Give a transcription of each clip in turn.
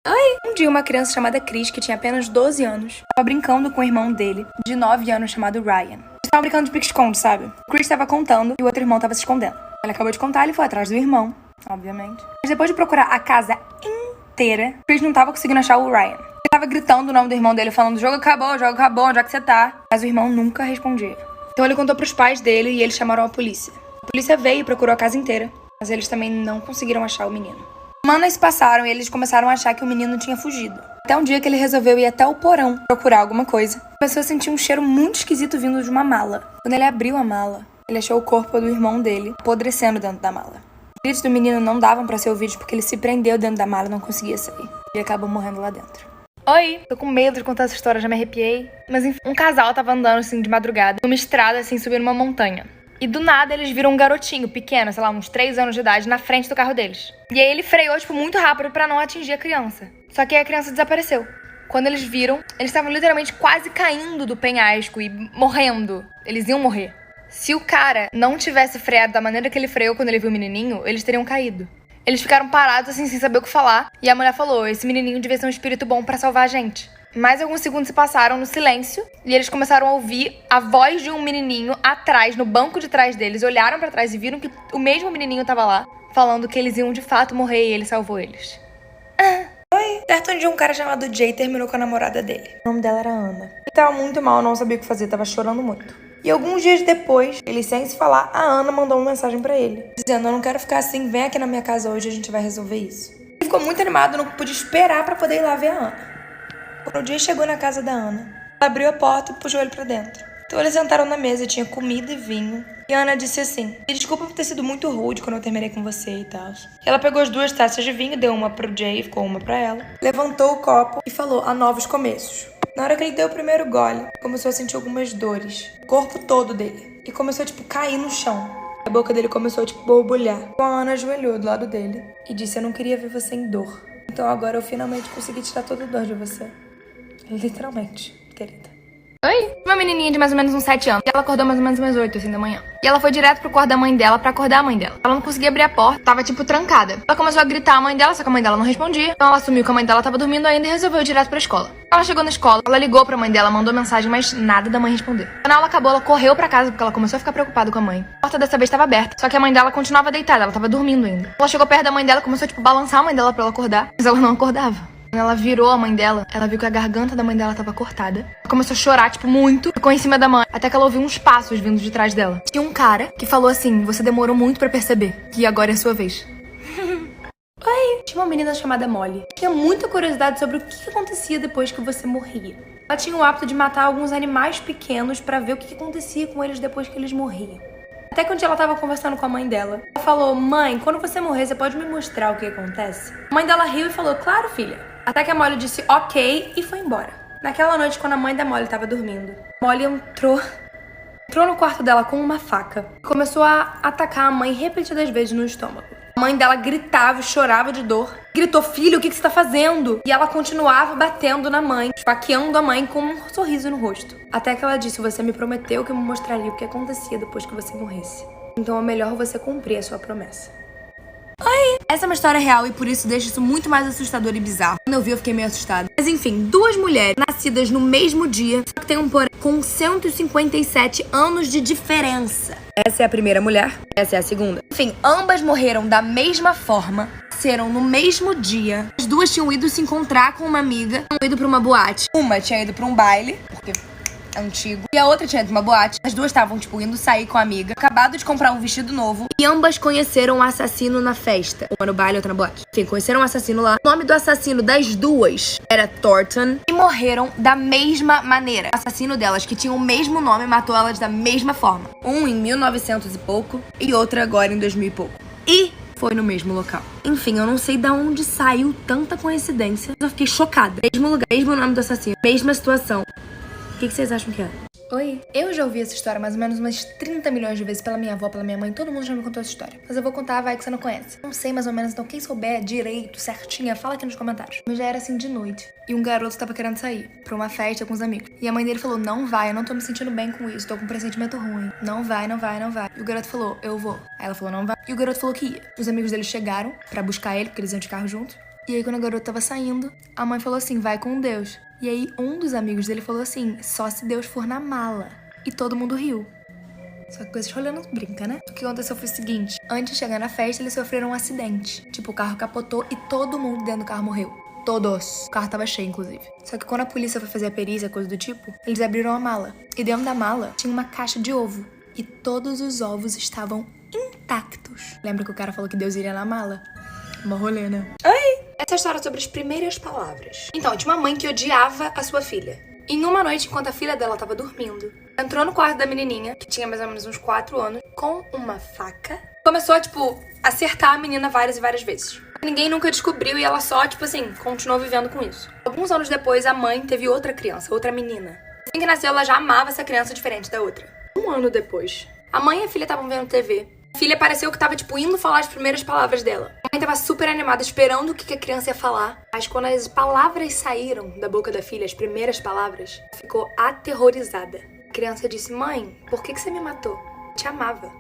Um dia, uma criança chamada Chris, que tinha apenas 12 anos, estava brincando com o irmão dele, de 9 anos, chamado Ryan. Eles estavam brincando de pique-esconde, sabe? O Chris estava contando e o outro irmão estava se escondendo. Ele acabou de contar, ele foi atrás do irmão, obviamente. Mas depois de procurar a casa inteira, Chris não estava conseguindo achar o Ryan. Ele estava gritando o nome do irmão dele, falando: o jogo acabou, onde é que você tá? Mas o irmão nunca respondia. Então ele contou pros pais dele e eles chamaram a polícia. A polícia veio e procurou a casa inteira, mas eles também não conseguiram achar o menino. Semanas se passaram e eles começaram a achar que o menino tinha fugido. Até um dia que ele resolveu ir até o porão procurar alguma coisa. Começou a sentir um cheiro muito esquisito vindo de uma mala. Quando ele abriu a mala, ele achou o corpo do irmão dele apodrecendo dentro da mala. Os gritos do menino não davam pra ser ouvidos porque ele se prendeu dentro da mala e não conseguia sair. Ele acabou morrendo lá dentro. Oi, tô com medo de contar essa história, já me arrepiei. Mas enfim, um casal tava andando assim de madrugada, numa estrada assim, subindo uma montanha. E do nada eles viram um garotinho pequeno, sei lá, uns 3 anos de idade, na frente do carro deles. E aí ele freou, tipo, muito rápido pra não atingir a criança. Só que aí a criança desapareceu. Quando eles viram, eles estavam literalmente quase caindo do penhasco e morrendo. Eles iam morrer. Se o cara não tivesse freado da maneira que ele freou quando ele viu o menininho, eles teriam caído. Eles ficaram parados assim, sem saber o que falar. E a mulher falou: esse menininho devia ser um espírito bom pra salvar a gente. Mais alguns segundos se passaram no silêncio e eles começaram a ouvir a voz de um menininho atrás, no banco de trás deles. Olharam pra trás e viram que o mesmo menininho tava lá, falando que eles iam de fato morrer e ele salvou eles. Oi. Certo dia, um cara chamado Jay terminou com a namorada dele. O nome dela era Ana. Ele tava muito mal, não sabia o que fazer, tava chorando muito. E alguns dias depois, ele sem se falar, a Ana mandou uma mensagem pra ele, dizendo: eu não quero ficar assim, vem aqui na minha casa hoje, a gente vai resolver isso. Ele ficou muito animado, não podia esperar pra poder ir lá ver a Ana. Quando o Jay chegou na casa da Ana, ela abriu a porta e puxou ele pra dentro. Então eles sentaram na mesa, tinha comida e vinho. E a Ana disse assim: desculpa por ter sido muito rude quando eu terminei com você e tal. E ela pegou as 2 taças de vinho, deu uma pro Jay, ficou uma pra ela. Levantou o copo e falou: há novos começos. Na hora que ele deu o primeiro gole, começou a sentir algumas dores. O corpo todo dele. E começou a, cair no chão. A boca dele começou a, borbulhar. Então a Ana ajoelhou do lado dele e disse: eu não queria ver você em dor. Então agora eu finalmente consegui tirar toda a dor de você. Literalmente, querida. Oi? Uma menininha de mais ou menos uns 7 anos. E ela acordou mais ou menos umas 8, assim, da manhã. E ela foi direto pro quarto da mãe dela pra acordar a mãe dela. Ela não conseguia abrir a porta, tava, trancada. Ela começou a gritar a mãe dela, só que a mãe dela não respondia. Então ela assumiu que a mãe dela tava dormindo ainda e resolveu ir direto pra escola. Ela chegou na escola, ela ligou pra mãe dela, mandou mensagem, mas nada da mãe responder. Quando a aula acabou, ela correu pra casa porque ela começou a ficar preocupada com a mãe. A porta dessa vez tava aberta, só que a mãe dela continuava deitada, ela tava dormindo ainda. Ela chegou perto da mãe dela, começou a, balançar a mãe dela pra ela acordar, mas ela não acordava. Quando ela virou a mãe dela, ela viu que a garganta da mãe dela tava cortada. Ela começou a chorar, muito. Ficou em cima da mãe, até que ela ouviu uns passos vindo de trás dela. Tinha um cara que falou assim: você demorou muito pra perceber que agora é a sua vez. Oi! Tinha uma menina chamada Molly. Tinha muita curiosidade sobre o que acontecia depois que você morria. Ela tinha o hábito de matar alguns animais pequenos pra ver o que acontecia com eles depois que eles morriam. Até que um dia ela tava conversando com a mãe dela. Ela falou: mãe, quando você morrer, você pode me mostrar o que acontece? A mãe dela riu e falou: claro, filha. Até que a Molly disse ok e foi embora. Naquela noite, quando a mãe da Molly tava dormindo, Molly entrou no quarto dela com uma faca e começou a atacar a mãe repetidas vezes no estômago. A mãe dela gritava e chorava de dor. Gritou: filho, o que você tá fazendo? E ela continuava batendo na mãe, esfaqueando a mãe com um sorriso no rosto. Até que ela disse: você me prometeu que me mostraria o que acontecia depois que você morresse. Então é melhor você cumprir a sua promessa. Essa é uma história real e por isso deixa isso muito mais assustador e bizarro. Quando eu vi, eu fiquei meio assustada. Mas enfim, 2 mulheres nascidas no mesmo dia, só que tem um porém, com 157 anos de diferença. Essa é a primeira mulher, essa é a segunda. Enfim, ambas morreram da mesma forma, nasceram no mesmo dia. As duas tinham ido se encontrar com uma amiga, tinham ido pra uma boate. Uma tinha ido pra um baile, porque antigo. E a outra tinha ido pra uma boate. As duas estavam, indo sair com a amiga. Acabado de comprar um vestido novo. E ambas conheceram o assassino na festa. Uma no baile e outra na boate. Enfim, conheceram o assassino lá. O nome do assassino das duas era Thornton. E morreram da mesma maneira. O assassino delas, que tinha o mesmo nome, matou elas da mesma forma. Um em 1900 e pouco. E outra agora em 2000 e pouco. E foi no mesmo local. Enfim, eu não sei de onde saiu tanta coincidência. Mas eu fiquei chocada. Mesmo lugar, mesmo nome do assassino. Mesma situação. O que vocês acham que é? Oi, eu já ouvi essa história mais ou menos umas 30 milhões de vezes pela minha avó, pela minha mãe, todo mundo já me contou essa história. Mas eu vou contar, vai que você não conhece. Não sei mais ou menos, então quem souber direito, certinha, fala aqui nos comentários. Mas já era assim de noite, e um garoto tava querendo sair pra uma festa com os amigos. E a mãe dele falou: não vai, eu não tô me sentindo bem com isso, tô com um pressentimento ruim. Não vai, não vai, não vai. E o garoto falou: eu vou. Aí ela falou: não vai. E o garoto falou que ia. Os amigos dele chegaram pra buscar ele, porque eles iam de carro juntos. E aí, quando a garota tava saindo, a mãe falou assim, vai com Deus. E aí, um dos amigos dele falou assim, só se Deus for na mala. E todo mundo riu. Só que com esse rolê não brinca, né? O que aconteceu foi o seguinte, antes de chegar na festa, eles sofreram um acidente. Tipo, o carro capotou e todo mundo dentro do carro morreu. Todos. O carro tava cheio, inclusive. Só que quando a polícia foi fazer a perícia, coisa do tipo, eles abriram a mala. E dentro da mala tinha uma caixa de ovo. E todos os ovos estavam intactos. Lembra que o cara falou que Deus iria na mala? Uma rolê, né? Oi! Essa é a história sobre as primeiras palavras. Então, tinha uma mãe que odiava a sua filha. E numa noite, enquanto a filha dela tava dormindo, entrou no quarto da menininha, que tinha mais ou menos uns 4 anos, com uma faca. Começou a, acertar a menina várias e várias vezes. Ninguém nunca descobriu e ela só, continuou vivendo com isso. Alguns anos depois, a mãe teve outra criança, outra menina. Assim que nasceu, ela já amava essa criança diferente da outra. Um ano depois, a mãe e a filha estavam vendo TV. A filha pareceu que tava, indo falar as primeiras palavras dela. A mãe tava super animada, esperando o que a criança ia falar. Mas quando as palavras saíram da boca da filha, as primeiras palavras, ficou aterrorizada. A criança disse, mãe, por que você me matou? Te amava.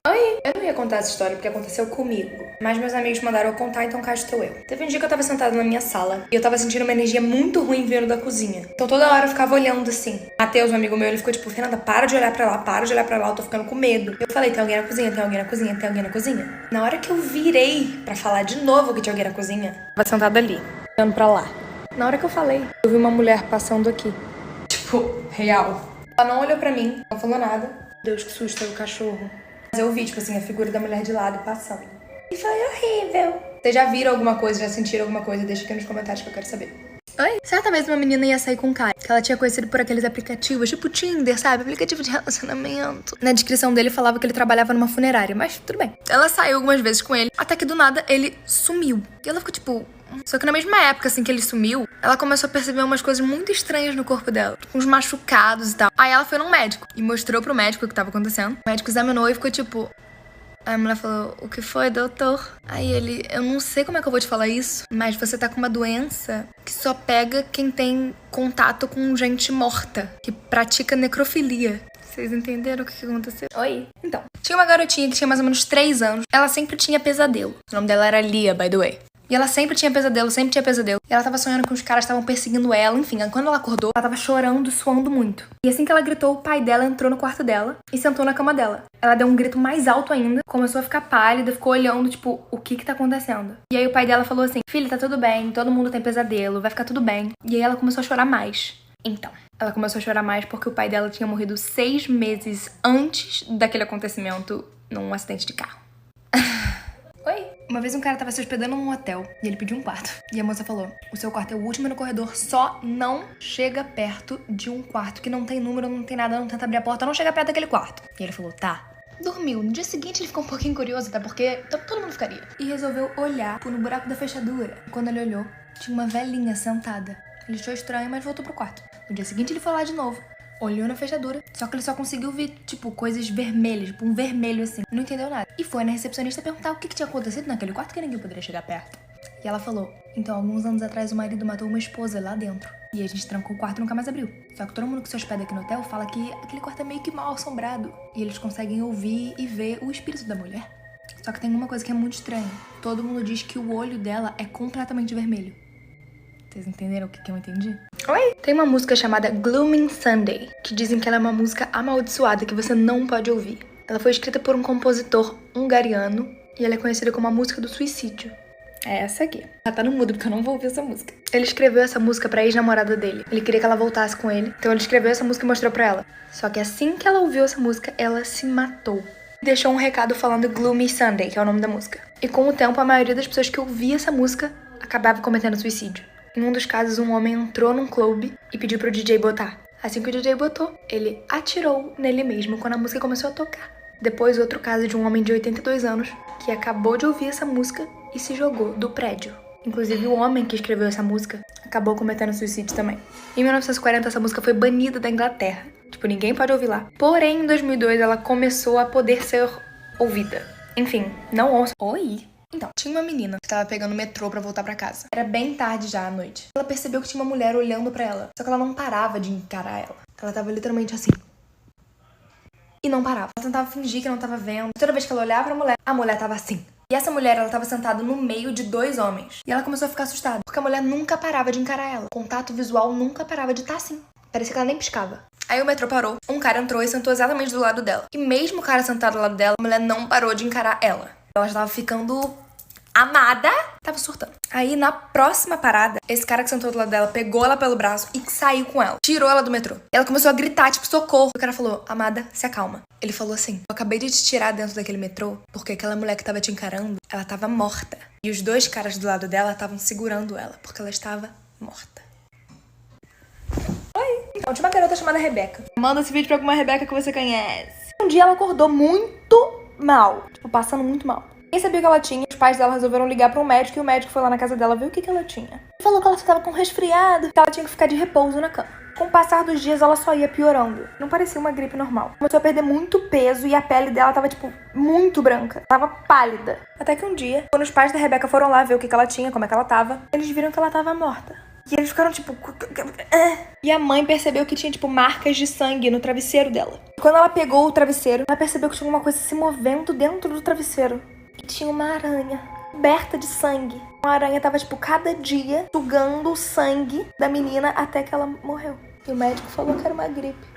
Oi! Eu não ia contar essa história porque aconteceu comigo. Mas meus amigos mandaram eu contar, então cá estou eu. Teve um dia que eu tava sentada na minha sala e eu tava sentindo uma energia muito ruim vindo da cozinha. Então toda hora eu ficava olhando assim. Matheus, um amigo meu, ele ficou tipo, Fernanda, para de olhar pra lá, para de olhar pra lá, eu tô ficando com medo. Eu falei, tem alguém na cozinha, tem alguém na cozinha, tem alguém na cozinha. Na hora que eu virei pra falar de novo que tinha alguém na cozinha, eu tava sentada ali, olhando pra lá. Na hora que eu falei, eu vi uma mulher passando aqui. Tipo, real. Ela não olhou pra mim, não falou nada. Deus, que susto, era o cachorro. Mas eu vi, a figura da mulher de lado passando. E foi horrível. Vocês já viram alguma coisa, já sentiram alguma coisa? Deixa aqui nos comentários que eu quero saber. Oi? Certa vez uma menina ia sair com um cara que ela tinha conhecido por aqueles aplicativos, tipo Tinder, sabe? Aplicativo de relacionamento. Na descrição dele falava que ele trabalhava numa funerária, mas tudo bem. Ela saiu algumas vezes com ele, até que do nada ele sumiu. E ela ficou tipo... Só que na mesma época, que ele sumiu, ela começou a perceber umas coisas muito estranhas no corpo dela. Uns machucados e tal. Aí ela foi num médico e mostrou pro médico o que tava acontecendo. O médico examinou e ficou tipo... Aí a mulher falou, o que foi, doutor? Aí ele, eu não sei como é que eu vou te falar isso, mas você tá com uma doença que só pega quem tem contato com gente morta, que pratica necrofilia. Vocês entenderam o que aconteceu? Oi. Então, tinha uma garotinha que tinha mais ou menos 3 anos. Ela sempre tinha pesadelo. O nome dela era Lia, by the way. E ela sempre tinha pesadelo, sempre tinha pesadelo. E ela tava sonhando que os caras estavam perseguindo ela. Enfim, quando ela acordou, ela tava chorando, suando muito. E assim que ela gritou, o pai dela entrou no quarto dela e sentou na cama dela. Ela deu um grito mais alto ainda, começou a ficar pálida, ficou olhando, o que tá acontecendo? E aí o pai dela falou assim, filha, tá tudo bem, todo mundo tem pesadelo, vai ficar tudo bem. E aí ela começou a chorar mais. Então, ela começou a chorar mais porque o pai dela tinha morrido 6 meses antes daquele acontecimento num acidente de carro. Oi? Uma vez um cara tava se hospedando num hotel e ele pediu um quarto. E a moça falou, o seu quarto é o último no corredor, só não chega perto de um quarto que não tem número, não tem nada, não tenta abrir a porta, não chega perto daquele quarto. E ele falou, tá. Dormiu. No dia seguinte ele ficou um pouquinho curioso, até porque todo mundo ficaria. E resolveu olhar no buraco da fechadura. Quando ele olhou, tinha uma velhinha sentada. Ele achou estranho, mas voltou pro quarto. No dia seguinte ele foi lá de novo. Olhou na fechadura, só que ele só conseguiu ver, coisas vermelhas, um vermelho assim. Não entendeu nada. E foi na recepcionista perguntar o que tinha acontecido naquele quarto que ninguém poderia chegar perto. E ela falou, então, alguns anos atrás o marido matou uma esposa lá dentro. E a gente trancou o quarto e nunca mais abriu. Só que todo mundo que se hospeda aqui no hotel fala que aquele quarto é meio que mal assombrado. E eles conseguem ouvir e ver o espírito da mulher. Só que tem uma coisa que é muito estranha. Todo mundo diz que o olho dela é completamente vermelho. Vocês entenderam o que eu entendi? Oi! Tem uma música chamada Glooming Sunday, que dizem que ela é uma música amaldiçoada que você não pode ouvir. Ela foi escrita por um compositor hungariano e ela é conhecida como a música do suicídio. É essa aqui. Ela tá no mudo porque eu não vou ouvir essa música. Ele escreveu essa música pra ex-namorada dele. Ele queria que ela voltasse com ele, então ele escreveu essa música e mostrou pra ela. Só que assim que ela ouviu essa música, ela se matou. Deixou um recado falando Gloomy Sunday, que é o nome da música. E com o tempo, a maioria das pessoas que ouvia essa música acabava cometendo suicídio. Em um dos casos, um homem entrou num clube e pediu pro DJ botar. Assim que o DJ botou, ele atirou nele mesmo quando a música começou a tocar. Depois, outro caso de um homem de 82 anos que acabou de ouvir essa música e se jogou do prédio. Inclusive, o homem que escreveu essa música acabou cometendo suicídio também. Em 1940, essa música foi banida da Inglaterra. Ninguém pode ouvir lá. Porém, em 2002, ela começou a poder ser ouvida. Enfim, não ouça. Oi? Então, tinha uma menina que estava pegando o metrô pra voltar pra casa. Era bem tarde já à noite. Ela percebeu que tinha uma mulher olhando pra ela. Só que ela não parava de encarar ela. Ela tava literalmente assim. E não parava. Ela tentava fingir que não tava vendo. Toda vez que ela olhava pra mulher, a mulher tava assim. E essa mulher, ela tava sentada no meio de 2 homens. E ela começou a ficar assustada, porque a mulher nunca parava de encarar ela. O contato visual nunca parava de estar assim. Parecia que ela nem piscava. Aí o metrô parou, um cara entrou e sentou exatamente do lado dela. E mesmo o cara sentado do lado dela, a mulher não parou de encarar ela. Ela já tava ficando amada, tava surtando. Aí na próxima parada, esse cara que sentou do lado dela pegou ela pelo braço e saiu com ela. Tirou ela do metrô. Ela começou a gritar, tipo, socorro. O cara falou, amada, se acalma. Ele falou assim, eu acabei de te tirar dentro daquele metrô porque aquela mulher que tava te encarando, ela tava morta. E os 2 caras do lado dela estavam segurando ela, porque ela estava morta. Então, tinha uma garota chamada Rebeca. Manda esse vídeo pra alguma Rebeca que você conhece. Um dia ela acordou muito mal. Tipo, passando muito mal. Quem sabia o que ela tinha? Os pais dela resolveram ligar pra um médico e o médico foi lá na casa dela ver o que ela tinha. Ele falou que ela estava com resfriado, que ela tinha que ficar de repouso na cama. Com o passar dos dias, ela só ia piorando. Não parecia uma gripe normal. Começou a perder muito peso e a pele dela tava, tipo, muito branca. Tava pálida. Até que um dia, quando os pais da Rebeca foram lá ver o que ela tinha, como é que ela tava, eles viram que ela tava morta. E eles ficaram tipo... E a mãe percebeu que tinha, tipo, marcas de sangue no travesseiro dela. E quando ela pegou o travesseiro, ela percebeu que tinha alguma coisa se movendo dentro do travesseiro. E tinha uma aranha coberta de sangue. Uma aranha tava, tipo, cada dia sugando o sangue da menina até que ela morreu. E o médico falou que era uma gripe.